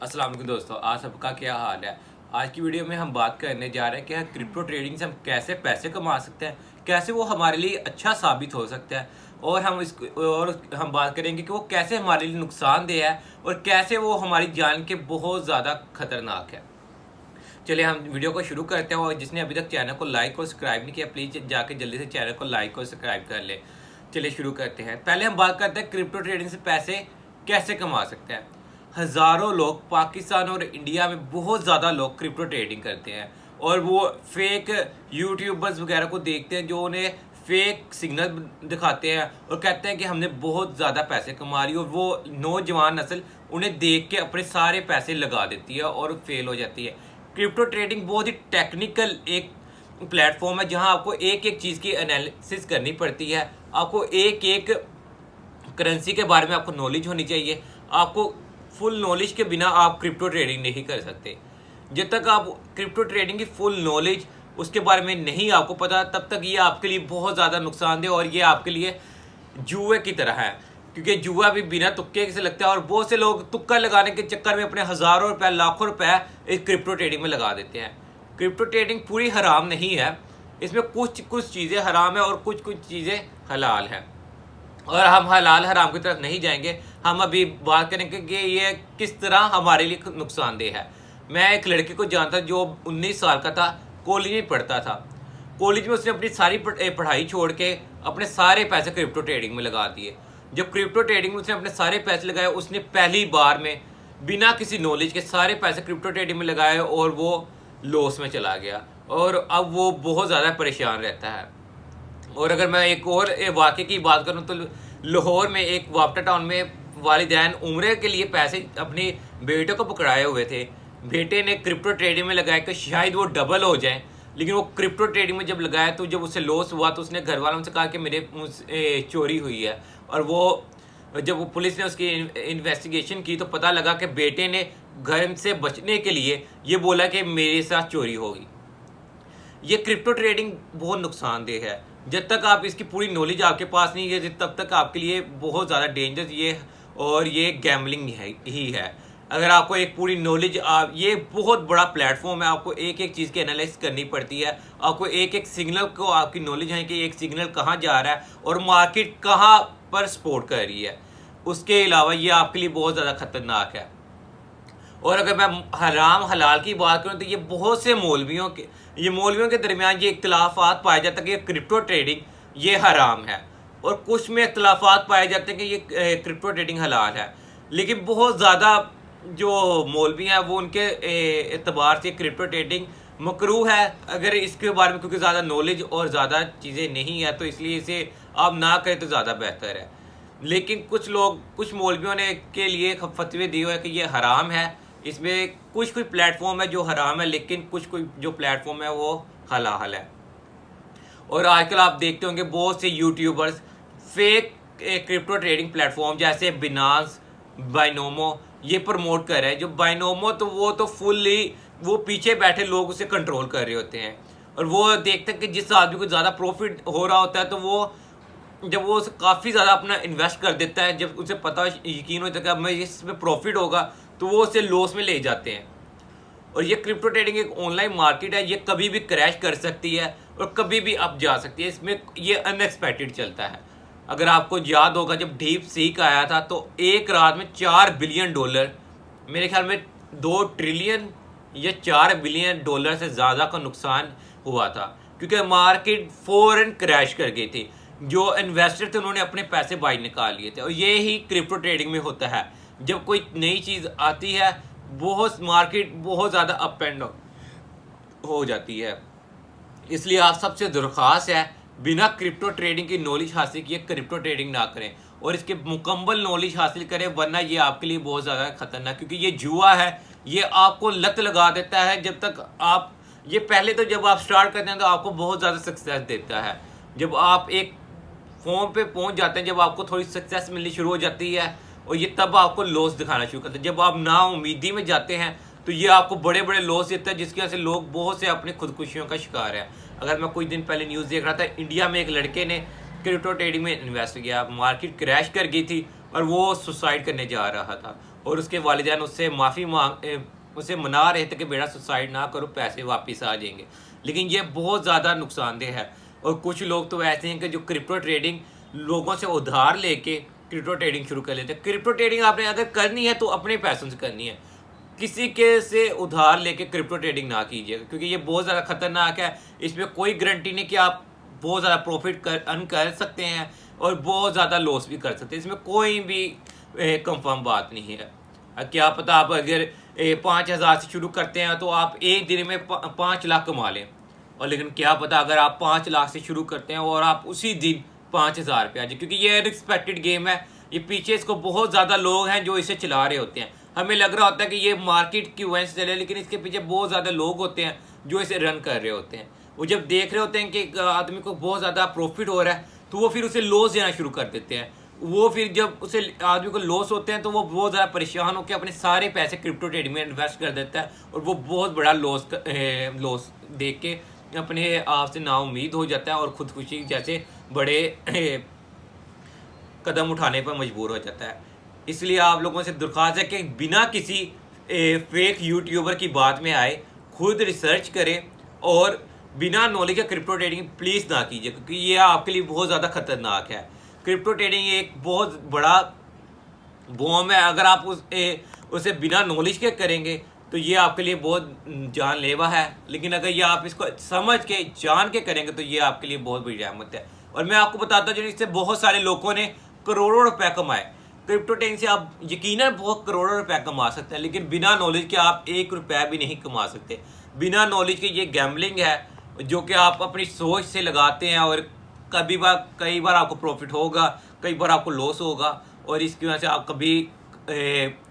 अस्सलाम वालेकुम दोस्तों, आज सबका क्या हाल है। आज की वीडियो में हम बात करने जा रहे हैं कि क्रिप्टो ट्रेडिंग से हम कैसे पैसे कमा सकते हैं, कैसे वो हमारे लिए अच्छा साबित हो सकता है और हम बात करेंगे कि वो कैसे हमारे लिए नुकसानदेह है और कैसे वो हमारी जान के बहुत ज़्यादा खतरनाक है। चलिए हम वीडियो को शुरू करते हैं और जिसने अभी तक चैनल को लाइक और सब्सक्राइब नहीं किया प्लीज़ जाके जल्दी से चैनल को लाइक और सब्सक्राइब कर ले। चलिए शुरू करते हैं। पहले हम बात करते हैं क्रिप्टो ट्रेडिंग से पैसे कैसे कमा सकते हैं। हज़ारों लोग पाकिस्तान और इंडिया में बहुत ज़्यादा लोग क्रिप्टो ट्रेडिंग करते हैं और वो फेक यूट्यूबर्स वगैरह को देखते हैं जो उन्हें फेक सिग्नल दिखाते हैं और कहते हैं कि हमने बहुत ज़्यादा पैसे कमा लिए और वो नौजवान नस्ल उन्हें देख के अपने सारे पैसे लगा देती है और फेल हो जाती है। क्रिप्टो ट्रेडिंग बहुत ही टेक्निकल एक प्लेटफॉर्म है जहां आपको एक एक चीज़ की एनालिसिस करनी पड़ती है। आपको एक एक करेंसी के बारे में आपको नॉलेज होनी चाहिए। आपको फुल नॉलेज के बिना आप क्रिप्टो ट्रेडिंग नहीं कर सकते। जब तक आप क्रिप्टो ट्रेडिंग की फुल नॉलेज उसके बारे में नहीं आपको पता तब तक ये आपके लिए बहुत ज़्यादा नुकसानदेह और ये आपके लिए जुए की तरह है, क्योंकि जुआ भी बिना तुक्के से लगता है और बहुत से लोग तुक्का लगाने के चक्कर में अपने हज़ारों रुपए लाखों रुपए इस क्रिप्टो ट्रेडिंग में लगा देते हैं। क्रिप्टो ट्रेडिंग पूरी हराम नहीं है, इसमें कुछ कुछ चीज़ें हराम है और कुछ कुछ चीज़ें हलाल हैं और हम हलाल हराम की तरफ नहीं जाएंगे। हम अभी बात करेंगे कि ये किस तरह हमारे लिए नुकसानदेह है। मैं एक लड़के को जानता जो 19 साल का था, कॉलेज में पढ़ता था। कॉलेज में उसने अपनी सारी पढ़ाई छोड़ के अपने सारे पैसे क्रिप्टो ट्रेडिंग में लगा दिए। जब क्रिप्टो ट्रेडिंग में उसने अपने सारे पैसे लगाए उसने पहली बार में बिना किसी नॉलेज के सारे पैसे क्रिप्टो ट्रेडिंग में लगाए और वो लॉस में चला गया और अब वो बहुत ज़्यादा परेशान रहता है। और अगर मैं एक और वाक़े की बात करूं तो लाहौर में एक वापटा टाउन में वालिदैन उम्रे के लिए पैसे अपने बेटे को पकड़ाए हुए थे। बेटे ने क्रिप्टो ट्रेडिंग में लगाया कि शायद वो डबल हो जाए, लेकिन वो क्रिप्टो ट्रेडिंग में जब लगाया तो जब उसे लॉस हुआ तो उसने घर वालों से कहा कि मेरे चोरी हुई है। और वो जब वो पुलिस ने उसकी इन्वेस्टिगेशन की तो पता लगा कि बेटे ने घर से बचने के लिए ये बोला कि मेरे साथ चोरी होगी। ये क्रिप्टो ट्रेडिंग बहुत नुकसानदेह है। जब तक आप इसकी पूरी नॉलेज आपके पास नहीं है तब तक आपके लिए बहुत ज़्यादा डेंजरस ये और ये गैम्बलिंग ही है। अगर आपको एक पूरी नॉलेज आप ये बहुत बड़ा प्लेटफॉर्म है, आपको एक एक चीज़ की एनालिसिस करनी पड़ती है। आपको एक एक सिग्नल को आपकी नॉलेज है कि एक सिग्नल कहाँ जा रहा है और मार्केट कहाँ पर सपोर्ट कर रही है। उसके अलावा ये आपके लिए बहुत ज़्यादा खतरनाक है। और अगर मैं हराम हलाल की बात करूं तो ये बहुत से मौलवियों के दरमियान ये इख्तलाफात पाए जाते हैं कि क्रिप्टो ट्रेडिंग ये हराम है और कुछ में इख्तलाफात पाए जाते हैं कि ये क्रिप्टो ट्रेडिंग हलाल है। लेकिन बहुत ज़्यादा जो मौलवी हैं वो उनके एतबार से क्रिप्टो ट्रेडिंग मकरूह है अगर इसके बारे में, क्योंकि ज़्यादा नॉलेज और ज़्यादा चीज़ें नहीं है तो इसलिए इसे आप ना करें तो ज़्यादा बेहतर है। लेकिन कुछ मौलवियों ने के लिए फतवे दिए हुए हैं कि ये हराम है। इसमें कुछ प्लेटफॉर्म है जो हराम है लेकिन कुछ जो प्लेटफॉर्म है वो हलाल है। और आजकल आप देखते होंगे बहुत से YouTubers fake crypto trading platform जैसे बिनांस, बाइनोमो ये प्रमोट कर रहे हैं। जो बाइनोमो तो वो तो फुल्ली वो पीछे बैठे लोग उसे कंट्रोल कर रहे होते हैं और वो देखते हैं कि जिस आदमी को ज़्यादा प्रॉफिट हो रहा होता है तो वो जब वो काफ़ी ज़्यादा अपना इन्वेस्ट कर देता है, जब उसे पता यकीन होता है कि अब मैं इसमें प्रॉफिट होगा तो वो उसे लॉस में ले जाते हैं। और ये क्रिप्टो ट्रेडिंग एक ऑनलाइन मार्केट है, ये कभी भी क्रैश कर सकती है और कभी भी अप जा सकती है। इसमें ये अनएक्सपेक्टेड चलता है। अगर आपको याद होगा जब डीप सीक आया था तो एक रात में $4 बिलियन, मेरे ख्याल में 2 ट्रिलियन या $4 बिलियन से ज़्यादा का नुकसान हुआ था, क्योंकि मार्केट फ़ौरन क्रैश कर गई थी। जो इन्वेस्टर थे उन्होंने अपने पैसे बाहर निकाल लिए थे और ये ही क्रिप्टो ट्रेडिंग में होता है। जब कोई नई चीज़ आती है मार्केट बहुत ज़्यादा अप एंड हो जाती है। इसलिए आप सबसे दरख्वास्त है बिना क्रिप्टो ट्रेडिंग की नॉलेज हासिल किए क्रिप्टो ट्रेडिंग ना करें और इसके मुकम्मल नॉलेज हासिल करें, वरना ये आपके लिए बहुत ज़्यादा खतरनाक, क्योंकि ये जुआ है। ये आपको लत लगा देता है। जब तक आप ये पहले तो जब आप स्टार्ट करते हैं तो आपको बहुत ज़्यादा सक्सेस देता है। जब आप एक फॉर्म पे पहुंच जाते हैं, जब आपको थोड़ी सक्सेस मिलनी शुरू हो जाती है और ये तब आपको लॉस दिखाना शुरू करते हैं। जब आप ना उम्मीदी में जाते हैं तो ये आपको बड़े बड़े लॉस देता है, जिसकी वजह से लोग बहुत से अपनी खुदकुशियों का शिकार हैं। अगर मैं कुछ दिन पहले न्यूज़ देख रहा था, इंडिया में एक लड़के ने क्रिप्टो ट्रेडिंग में इन्वेस्ट किया, मार्केट क्रैश कर गई थी और वो सुसाइड करने जा रहा था और उसके वालिदैन उससे माफ़ी उसे मना रहे थे कि बेटा सुसाइड ना करो, पैसे वापस आ जाएंगे। लेकिन ये बहुत ज़्यादा नुकसानदेह है। और कुछ लोग तो ऐसे हैं कि जो क्रिप्टो ट्रेडिंग लोगों से उधार लेके क्रिप्टो ट्रेडिंग शुरू कर लेते हैं। क्रिप्टो ट्रेडिंग आपने अगर करनी है तो अपने पैसों से करनी है, किसी के से उधार लेके क्रिप्टो ट्रेडिंग ना कीजिएगा, क्योंकि ये बहुत ज़्यादा खतरनाक है। इसमें कोई गारंटी नहीं कि आप बहुत ज़्यादा प्रॉफिट अर्न कर सकते हैं और बहुत ज़्यादा लॉस भी कर सकते हैं। इसमें कोई भी कंफर्म बात नहीं है। क्या पता आप अगर 5,000 से शुरू करते हैं तो आप एक दिन में 5 लाख कमा लें, और लेकिन क्या पता अगर आप 5 लाख से शुरू करते हैं और आप उसी दिन 5,000 पे आ जाए, क्योंकि ये अनएक्सपेक्टेड गेम है। ये पीछे इसको बहुत ज़्यादा लोग हैं जो इसे चला रहे होते हैं। हमें लग रहा होता है कि ये मार्केट की वजह से चले, लेकिन इसके पीछे बहुत ज़्यादा लोग होते हैं जो इसे रन कर रहे होते हैं। वो जब देख रहे होते हैं कि आदमी को बहुत ज़्यादा प्रॉफिट हो रहा है तो वो फिर उसे लॉस देना शुरू कर देते हैं। वो फिर जब उसे आदमी को लॉस होते हैं तो वो बहुत ज़्यादा परेशान होकर अपने सारे पैसे क्रिप्टो ट्रेडिंग में इन्वेस्ट कर देता है, और वो बहुत बड़ा लॉस देख के अपने आप से नाउम्मीद हो जाता है और खुदकुशी जैसे बड़े कदम उठाने पर मजबूर हो जाता है। इसलिए आप लोगों से दरख्वास्त है कि बिना किसी फेक यूट्यूबर की बात में आए, खुद रिसर्च करें और बिना नॉलेज का क्रिप्टो ट्रेडिंग प्लीज़ ना कीजिए, क्योंकि ये आपके लिए बहुत ज़्यादा खतरनाक है। क्रिप्टो ट्रेडिंग एक बहुत बड़ा बॉम्ब है। अगर आप उसे बिना नॉलेज के करेंगे तो ये आपके लिए बहुत जानलेवा है, लेकिन अगर ये आप इसको समझ के जान के करेंगे तो ये आपके लिए बहुत बड़ी रहमत है। और मैं आपको बताता हूँ, इससे बहुत सारे लोगों ने करोड़ों रुपए कमाए। क्रिप्टो ट्रेडिंग से आप यकीनन बहुत करोड़ों रुपए कमा सकते हैं, लेकिन बिना नॉलेज के आप 1 रुपया भी नहीं कमा सकते। बिना नॉलेज के ये गैम्बलिंग है जो कि आप अपनी सोच से लगाते हैं, और कई बार आपको प्रॉफिट होगा, कई बार आपको लॉस होगा, और इसकी वजह से आप कभी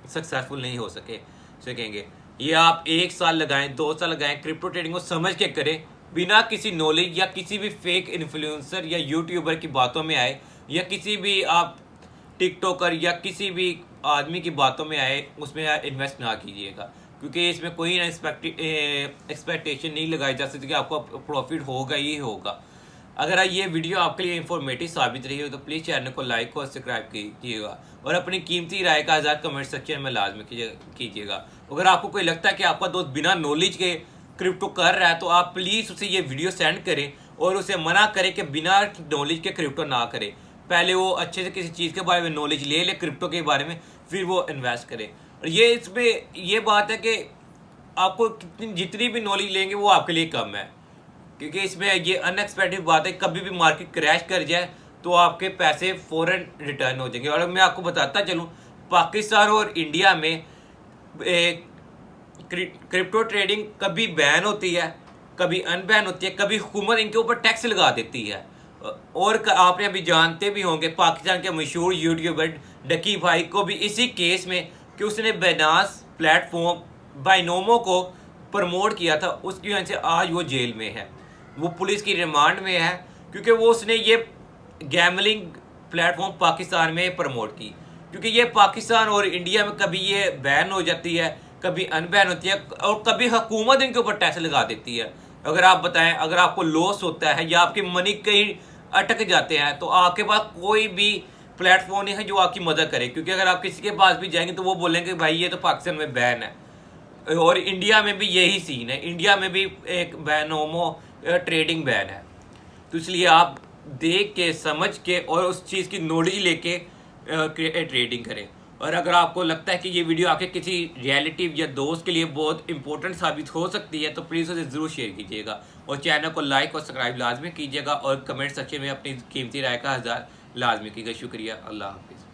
सक्सेसफुल नहीं हो सकेंगे। ये आप 1 साल लगाएं, 2 साल लगाएं, क्रिप्टो ट्रेडिंग को समझ के करें, बिना किसी नॉलेज या किसी भी फेक इन्फ्लुएंसर या यूट्यूबर की बातों में आए, या किसी भी आप टिकटॉकर या किसी भी आदमी की बातों में आए उसमें इन्वेस्ट ना कीजिएगा, क्योंकि इसमें कोई एक्सपेक्टेशन नहीं लगाई जा सकती कि आपको प्रॉफिट होगा ही होगा। अगर ये वीडियो आपके लिए इंफॉर्मेटिव साबित रही हो तो प्लीज़ चैनल को लाइक और सब्सक्राइब कीजिएगा, और अपनी कीमती राय का आज़ाद कमेंट सेक्शन में लाजमी कीजिएगा। अगर आपको कोई लगता है कि आपका दोस्त बिना नॉलेज के क्रिप्टो कर रहा है तो आप प्लीज़ उसे ये वीडियो सेंड करें और उसे मना करें कि बिना नॉलेज के क्रिप्टो ना करे। पहले वो अच्छे से किसी चीज़ के बारे में नॉलेज ले क्रिप्टो के बारे में, फिर वो इन्वेस्ट करे। और ये इसमें ये बात है कि आपको जितनी भी नॉलेज लेंगे वो आपके लिए कम है, क्योंकि इसमें ये अनएक्सपेक्टेड बात है, कभी भी मार्केट क्रैश कर जाए तो आपके पैसे फ़ौरन रिटर्न हो जाएंगे। और मैं आपको बताता चलूँ, पाकिस्तान और इंडिया में क्रिप्टो ट्रेडिंग कभी बैन होती है, कभी अनबैन होती है, कभी हुकूमत इनके ऊपर टैक्स लगा देती है। और आपने अभी जानते भी होंगे, पाकिस्तान के मशहूर यूट्यूबर डकी भाई को भी इसी केस में कि उसने बाइनांस प्लेटफॉर्म बाइनोमो को प्रमोट किया था, उसकी वजह से आज वो जेल में है, वो पुलिस की रिमांड में है, क्योंकि वो उसने ये गैमलिंग प्लेटफॉर्म पाकिस्तान में प्रमोट की। क्योंकि ये पाकिस्तान और इंडिया में कभी ये बैन हो जाती है, कभी अनबैन होती है, और कभी हुकूमत इनके ऊपर टैक्स लगा देती है। अगर आप बताएं, अगर आपको लॉस होता है या आपकी मनी कहीं अटक जाते हैं तो आपके पास कोई भी प्लेटफॉर्म नहीं है जो आपकी मदद करे, क्योंकि अगर आप किसी के पास भी जाएंगे तो वो बोलेंगे भाई ये तो पाकिस्तान में बैन है। और इंडिया में भी यही सीन है, इंडिया में भी एक बैनोमो ट्रेडिंग बैन है। तो इसलिए आप देख के समझ के और उस चीज़ की नॉलेज लेके ट्रेडिंग करें। और अगर आपको लगता है कि ये वीडियो आपके किसी रिलेटिव या दोस्त के लिए बहुत इंपॉर्टेंट साबित हो सकती है तो प्लीज़ उसे ज़रूर शेयर कीजिएगा, और चैनल को लाइक और सब्सक्राइब लाजमी कीजिएगा, और कमेंट सेक्शन में अपनी कीमती राय का इज़हार लाजमी कीजिएगा। शुक्रिया, अल्लाह हाफिज़।